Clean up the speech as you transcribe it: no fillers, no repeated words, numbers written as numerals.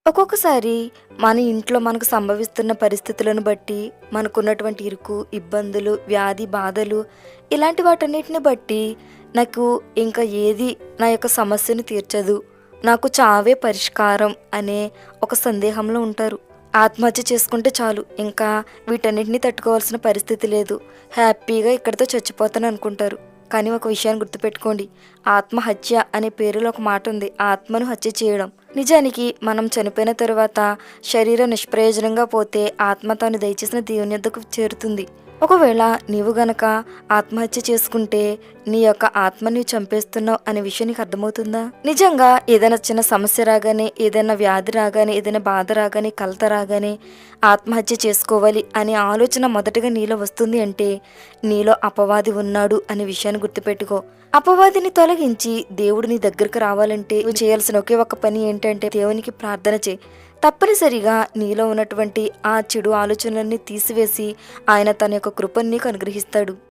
ఒక్కొక్కసారి మన ఇంట్లో మనకు సంభవిస్తున్న పరిస్థితులను బట్టి, మనకున్నటువంటి ఇరుకు, ఇబ్బందులు, వ్యాధి, బాధలు ఇలాంటి వాటన్నిటిని బట్టి నాకు ఇంకా ఏది నా యొక్క సమస్యను తీర్చదు. నాకు చావే పరిష్కారం అనే ఒక సందేహంలో ఉంటారు. ఆత్మహత్య చేసుకుంటే చాలు, ఇంకా వీటన్నిటిని తట్టుకోవాల్సిన పరిస్థితి లేదు. హ్యాపీగా ఇక్కడితో చచ్చిపోతాను అనుకుంటారు. కానీ ఒక విషయాన్ని గుర్తుపెట్టుకోండి. ఆత్మహత్య అనే పేరులో ఒక మాట ఉంది. ఆత్మను హత్య చేయడం. నిజానికి మనం చనిపోయిన తరువాత శరీరం నిష్ప్రయోజనంగా పోతే ఆత్మ తాను దయచేసిన దేవుని యొద్దకు చేరుతుంది. ఒకవేళ నీవు గనక ఆత్మహత్య చేసుకుంటే నీ యొక్క ఆత్మ నీవు చంపేస్తున్నావు అనే విషయం నీకు అర్థమవుతుందా? నిజంగా ఏదైనా చిన్న సమస్య రాగానే, ఏదైనా వ్యాధి రాగానే, ఏదైనా బాధ రాగానే, కలత రాగానే ఆత్మహత్య చేసుకోవాలి అనే ఆలోచన మొదటగా నీలో వస్తుంది అంటే నీలో అపవాది ఉన్నాడు అనే విషయాన్ని గుర్తుపెట్టుకో. అపవాదిని తొలగించి దేవుడు నీ దగ్గరకు రావాలంటే నువ్వు చేయాల్సిన ఒకే ఒక్క పని ఏంటంటే దేవునికి ప్రార్థన చేయి. తప్పనిసరిగా నీలో ఉన్నటువంటి ఆ చెడు ఆలోచనలన్నీ తీసివేసి ఆయన తన యొక్క కృపను నీకు అనుగ్రహిస్తాడు.